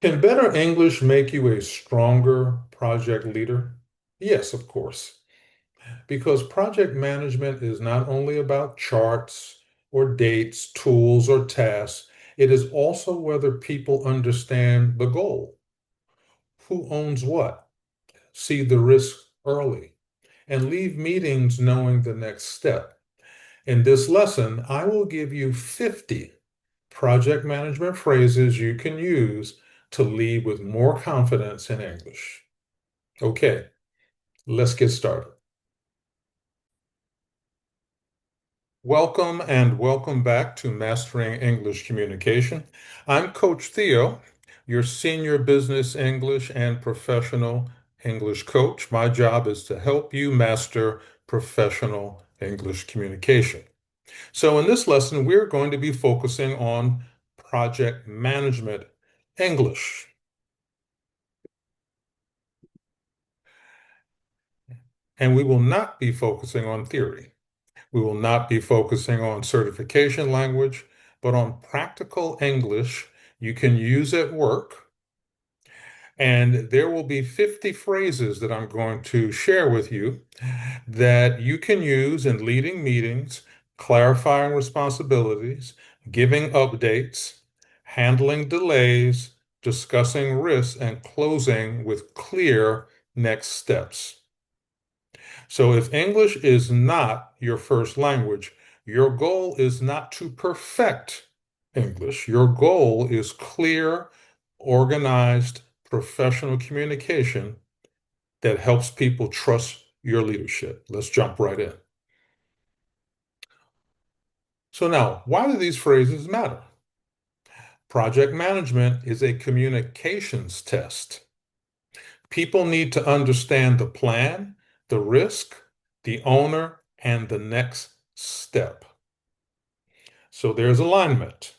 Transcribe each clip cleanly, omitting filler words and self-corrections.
Can better English make you a stronger project leader? Yes, of course, because project management is not only about charts or dates, tools, or tasks, it is also whether people understand the goal, who owns what, see the risk early, and leave meetings knowing the next step. In this lesson, I will give you 50 project management phrases you can use to lead with more confidence in English. Okay, let's get started. Welcome and welcome back to Mastering English Communication. I'm Coach Theo, your senior business English and professional English coach. My job is to help you master professional English communication. So, in this lesson, we're going to be focusing on project management English. And we will not be focusing on theory. We will not be focusing on certification language, but on practical English you can use at work. And there will be 50 phrases that I'm going to share with you that you can use in leading meetings, clarifying responsibilities, giving updates, handling delays, discussing risks, and closing with clear next steps. So if English is not your first language, your goal is not to perfect English. Your goal is clear, organized, professional communication that helps people trust your leadership. Let's jump right in. So now, why do these phrases matter? Project management is a communications test. People need to understand the plan, the risk, the owner, and the next step. So there's alignment.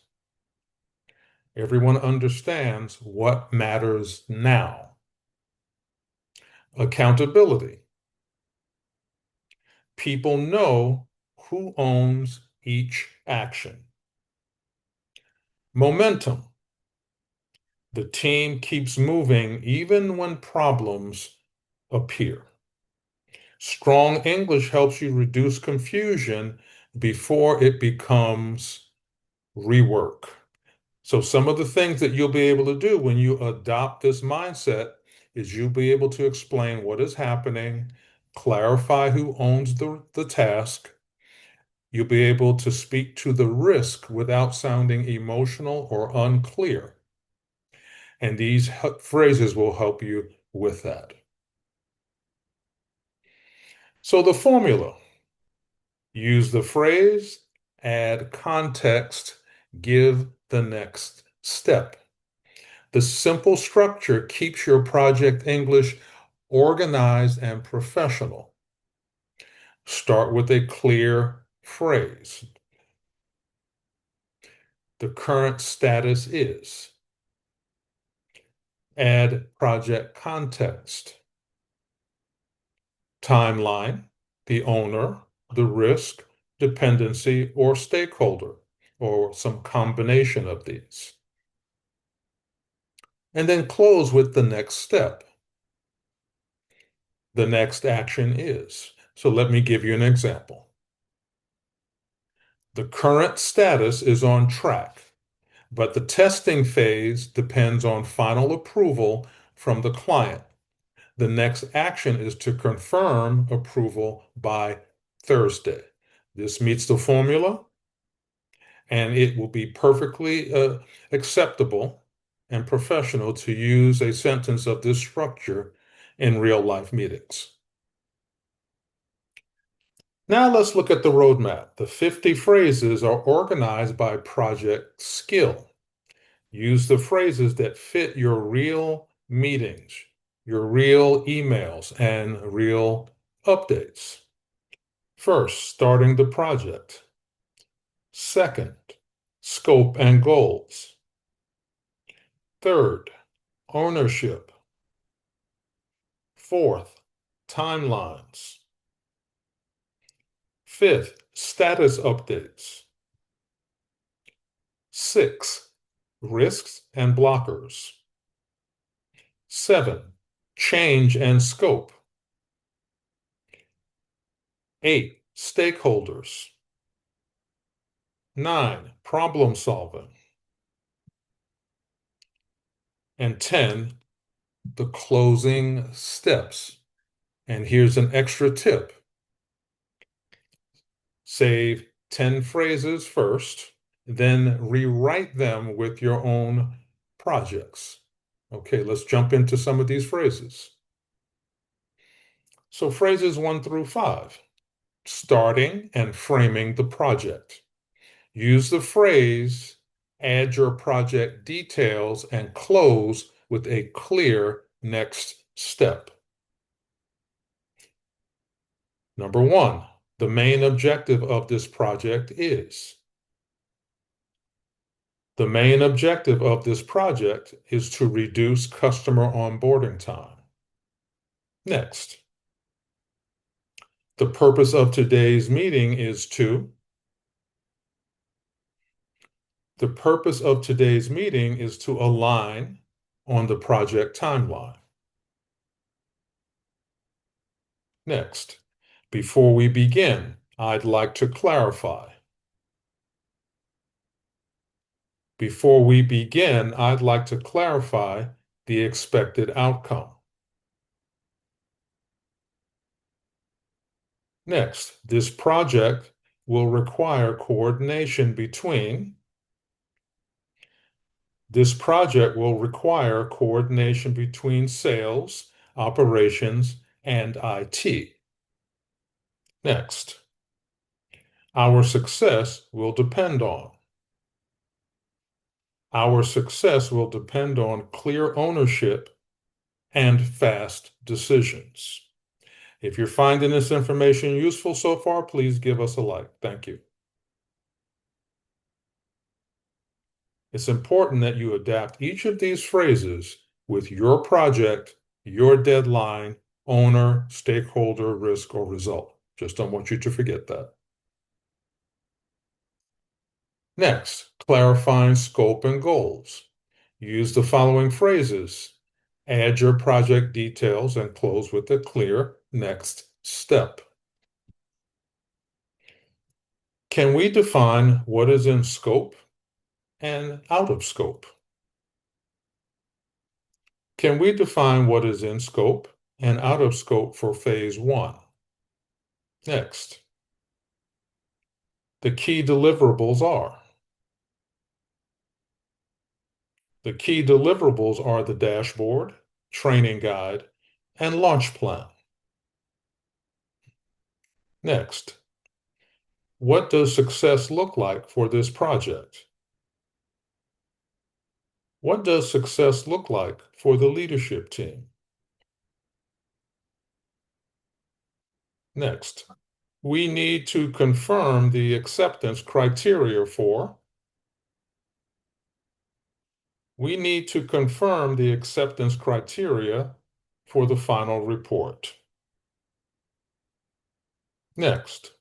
Everyone understands what matters now. Accountability. People know who owns each action. Momentum. The team keeps moving even when problems appear. Strong English helps you reduce confusion before it becomes rework. So some of the things that you'll be able to do when you adopt this mindset is you'll be able to explain what is happening, clarify who owns the task. You'll be able to speak to the risk without sounding emotional or unclear. And these phrases will help you with that. So the formula, use the phrase, add context, give the next step. The simple structure keeps your project English organized and professional. Start with a clear phrase. The current status is. Add project context. Timeline, the owner, the risk, dependency, or stakeholder, or some combination of these. And then close with the next step. The next action is. So let me give you an example. The current status is on track, but the testing phase depends on final approval from the client. The next action is to confirm approval by Thursday. This meets the formula, and it will be perfectly acceptable and professional to use a sentence of this structure in real life meetings. Now let's look at the roadmap. The 50 phrases are organized by project skill. Use the phrases that fit your real meetings, your real emails, and real updates. First, starting the project. Second, scope and goals. Third, ownership. Fourth, timelines. Fifth, status updates. Six, risks and blockers. 7, change and scope. 8, stakeholders. 9, problem solving. And 10, the closing steps. And here's an extra tip. Save 10 phrases first, then rewrite them with your own projects. Okay, let's jump into some of these phrases. So phrases 1 through 5, starting and framing the project. Use the phrase, add your project details, and close with a clear next step. Number 1, the main objective of this project is. The main objective of this project is to reduce customer onboarding time. Next, the purpose of today's meeting is to. The purpose of today's meeting is to align on the project timeline. Next, before we begin, I'd like to clarify. Before we begin, I'd like to clarify the expected outcome. Next, this project will require coordination between. This project will require coordination between sales, operations, and IT. Next, our success will depend on. Our success will depend on clear ownership and fast decisions. If you're finding this information useful so far, please give us a like. Thank you. It's important that you adapt each of these phrases with your project, your deadline, owner, stakeholder, risk, or result. Just don't want you to forget that. Next, clarifying scope and goals. Use the following phrases. Add your project details and close with a clear next step. Can we define what is in scope and out of scope? Can we define what is in scope and out of scope for phase 1? Next, the key deliverables are. The key deliverables are the dashboard, training guide, and launch plan. Next, what does success look like for this project? What does success look like for the leadership team? Next, we need to confirm the acceptance criteria for. We need to confirm the acceptance criteria for the final report. Next,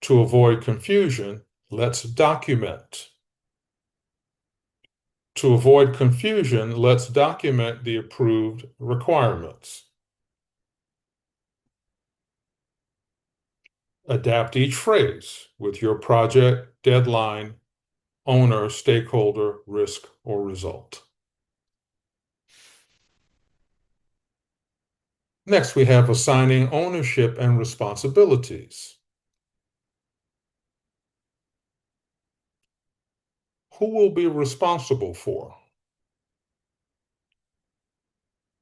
to avoid confusion, let's document. To avoid confusion, let's document the approved requirements. Adapt each phrase with your project, deadline, owner, stakeholder, risk, or result. Next, we have assigning ownership and responsibilities. Who will be responsible for?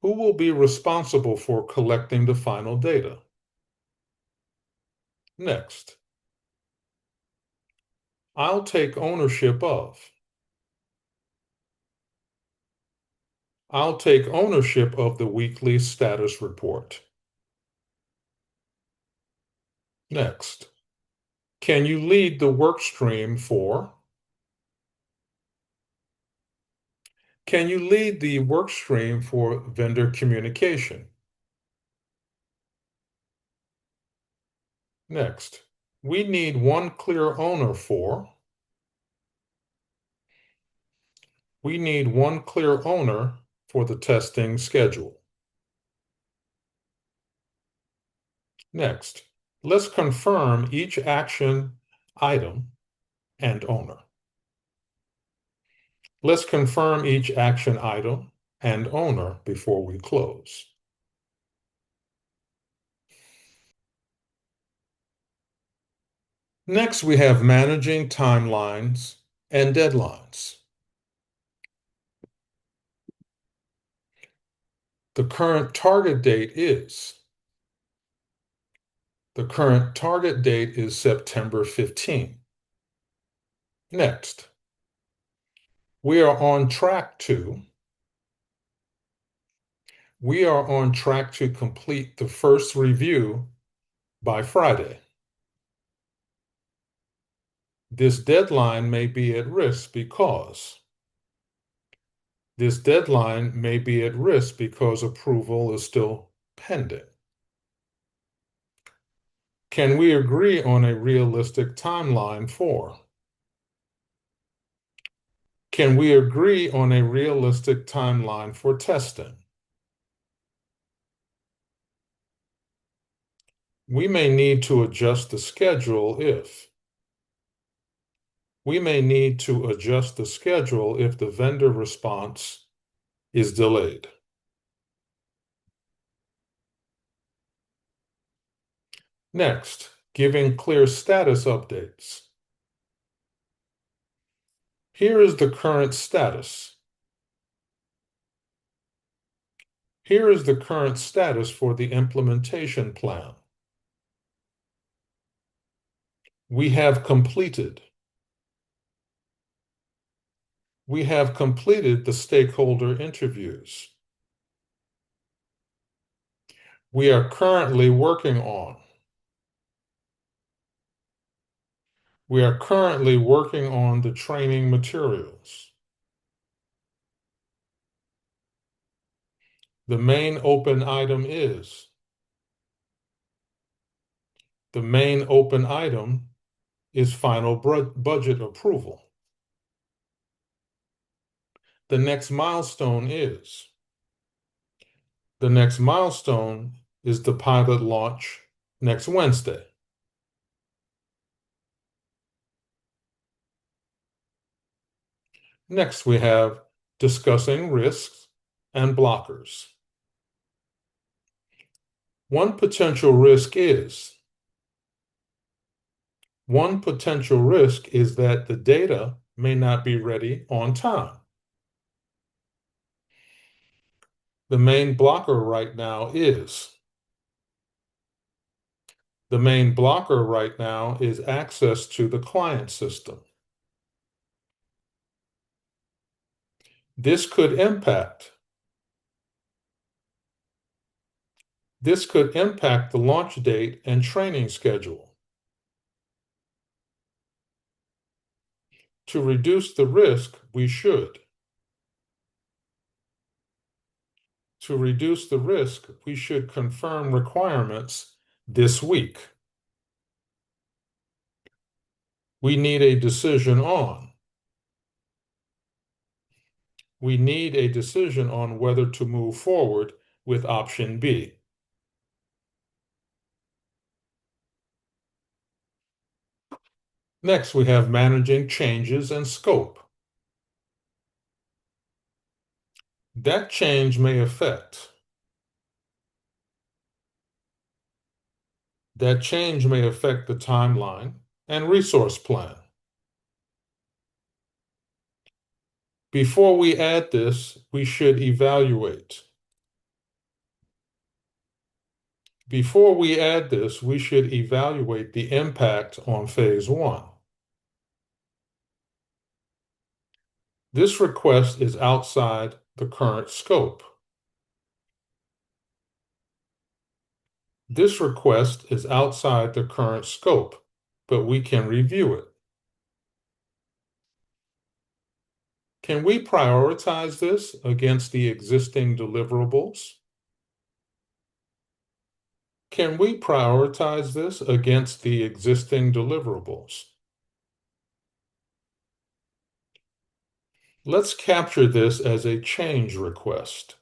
Who will be responsible for collecting the final data? Next, I'll take ownership of. I'll take ownership of the weekly status report. Next, can you lead the work stream for? Can you lead the work stream for vendor communication? Next, we need one clear owner for. We need one clear owner for the testing schedule. Next, let's confirm each action item and owner. Let's confirm each action item and owner before we close. Next, we have managing timelines and deadlines. The current target date is September 15. Next, we are on track to complete the first review by Friday. This deadline may be at risk because approval is still pending. Can we agree on a realistic timeline for? Can we agree on a realistic timeline for testing? We may need to adjust the schedule if the vendor response is delayed. Next, giving clear status updates. Here is the current status. Here is the current status for the implementation plan. We have completed the stakeholder interviews. We are currently working on the training materials. The main open item is final budget approval. The next milestone is the pilot launch next Wednesday. Next, we have discussing risks and blockers. One potential risk is that the data may not be ready on time. The main blocker right now is access to the client system. This could impact the launch date and training schedule. To reduce the risk, we should confirm requirements this week. We need a decision on whether to move forward with option B. Next, we have managing changes and scope. That change may affect the timeline and resource plan. Before we add this, we should evaluate. The impact on phase 1. This request is outside the current scope. But we can review it. Can we prioritize this against the existing deliverables? Let's capture this as a change request.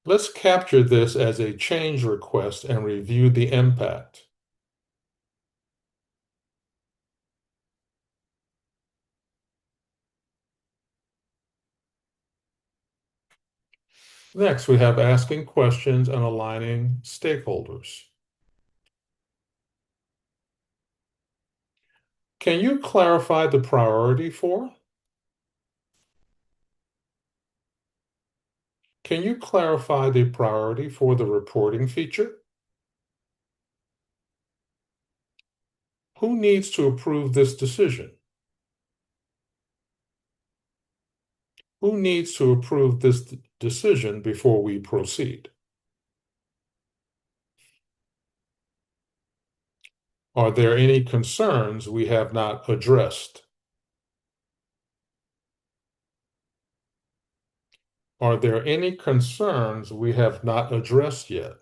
Let's capture this as a change request and review the impact. Next, we have asking questions and aligning stakeholders. Can you clarify the priority for? Can you clarify the priority for the reporting feature? Who needs to approve this decision? Who needs to approve this decision before we proceed? Are there any concerns we have not addressed? Are there any concerns we have not addressed yet?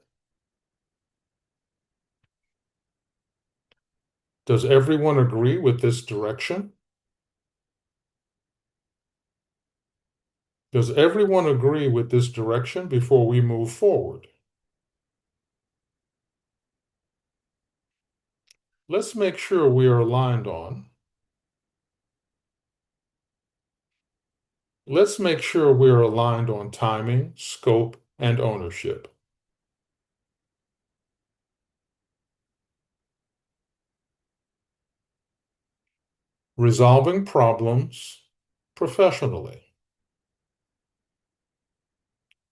Does everyone agree with this direction? Does everyone agree with this direction before we move forward? Let's make sure we are aligned on. Let's make sure we are aligned on timing, scope, and ownership. Resolving problems professionally.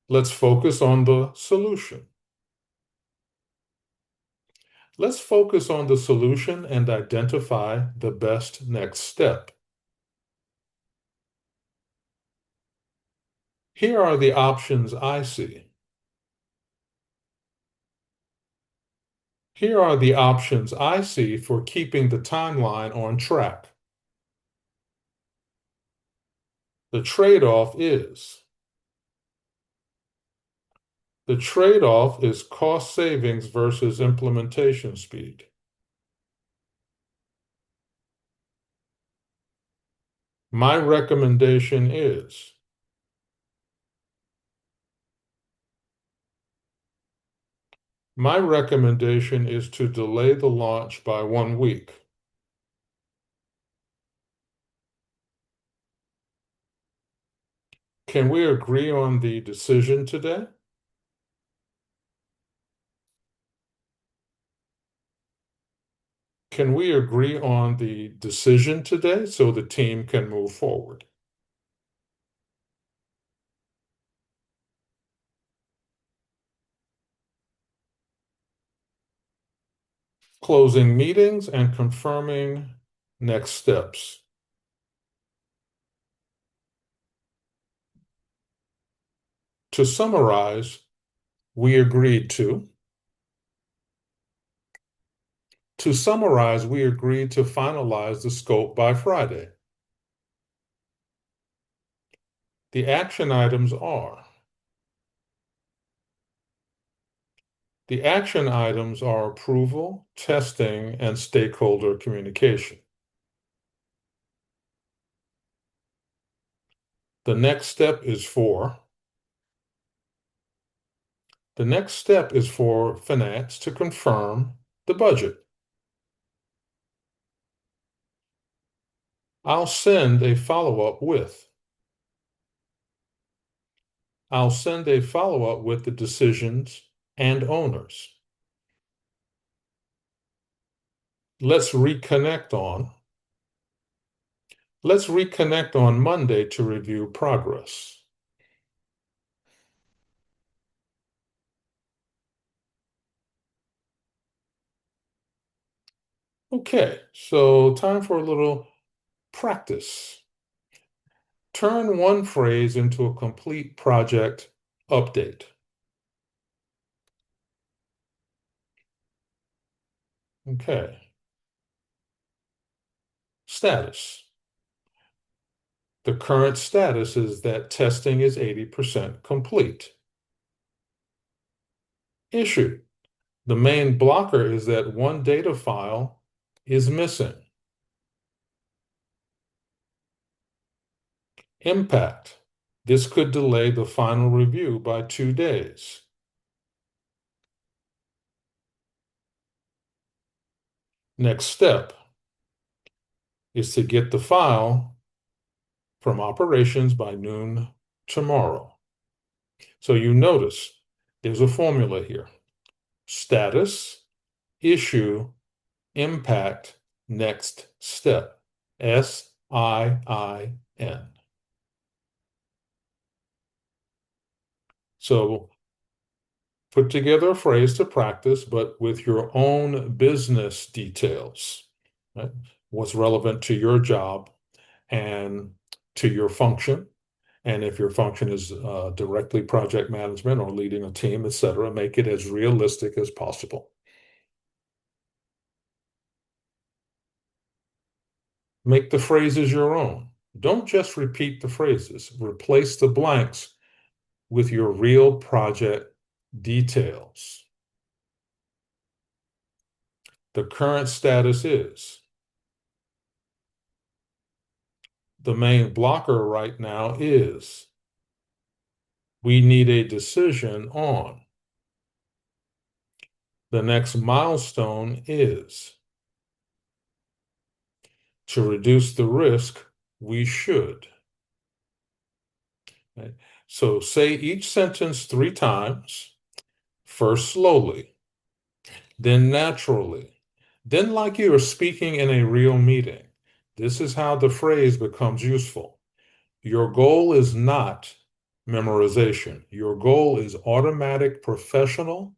Let's focus on the solution. Let's focus on the solution and identify the best next step. Here are the options I see. Here are the options I see for keeping the timeline on track. The trade-off is cost savings versus implementation speed. My recommendation is to delay the launch by 1 week. Can we agree on the decision today? Can we agree on the decision today so the team can move forward? Closing meetings and confirming next steps. To summarize, we agreed to. To summarize, we agreed to finalize the scope by Friday. The action items are approval, testing, and stakeholder communication. The next step is for finance to confirm the budget. I'll send a follow-up with the decisions and owners. Let's reconnect on Monday to review progress. Okay, so time for a little practice. Turn one phrase into a complete project update. Okay. Status. The current status is that testing is 80% complete. Issue. The main blocker is that one data file is missing. Impact. This could delay the final review by 2 days. Next step is to get the file from operations by noon tomorrow. So you notice there's a formula here. Status, issue, impact, next step. SIIN. So put together a phrase to practice, but with your own business details, right? What's relevant to your job and to your function. And if your function is directly project management or leading a team, etc., make it as realistic as possible. Make the phrases your own. Don't just repeat the phrases. Replace the blanks with your real project details. The current status is. The main blocker right now is. We need a decision on. The next milestone is. To reduce the risk, we should. Okay? So say each sentence 3 times, first slowly, then naturally, then like you are speaking in a real meeting. This is how the phrase becomes useful. Your goal is not memorization. Your goal is automatic professional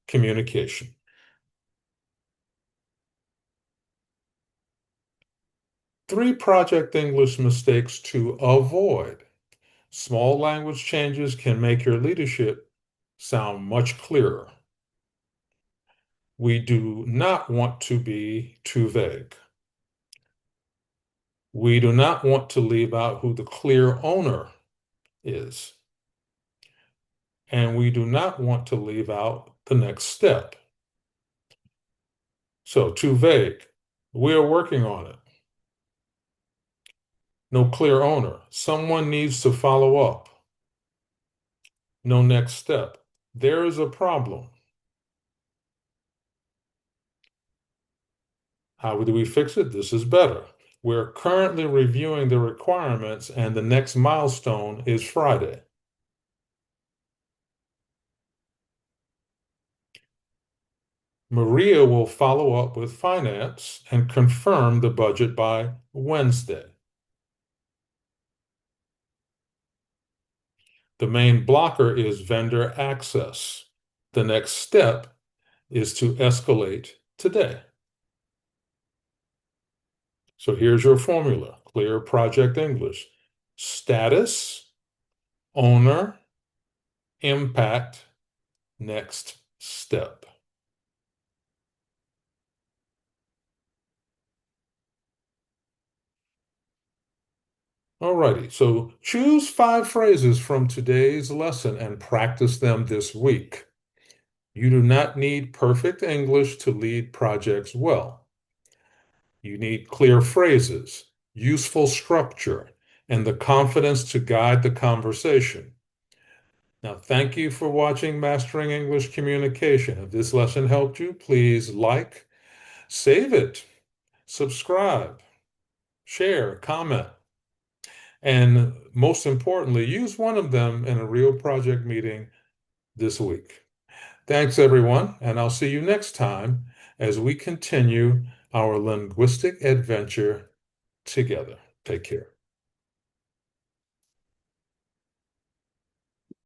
communication. Three project English mistakes to avoid. Small language changes can make your leadership sound much clearer. We do not want to be too vague. We do not want to leave out who the clear owner is. And we do not want to leave out the next step. So, too vague. We are working on it. No clear owner. Someone needs to follow up. No next step. There is a problem. How do we fix it? This is better. We're currently reviewing the requirements, and the next milestone is Friday. Maria will follow up with finance and confirm the budget by Wednesday. The main blocker is vendor access. The next step is to escalate today. So here's your formula. Clear project English. Status, owner, impact, next step. Alrighty, so choose 5 phrases from today's lesson and practice them this week. You do not need perfect English to lead projects well. You need clear phrases, useful structure, and the confidence to guide the conversation. Now, thank you for watching Mastering English Communication. If this lesson helped you, please like, save it, subscribe, share, comment, and most importantly, use one of them in a real project meeting this week. Thanks, everyone, and I'll see you next time as we continue our linguistic adventure together. Take care.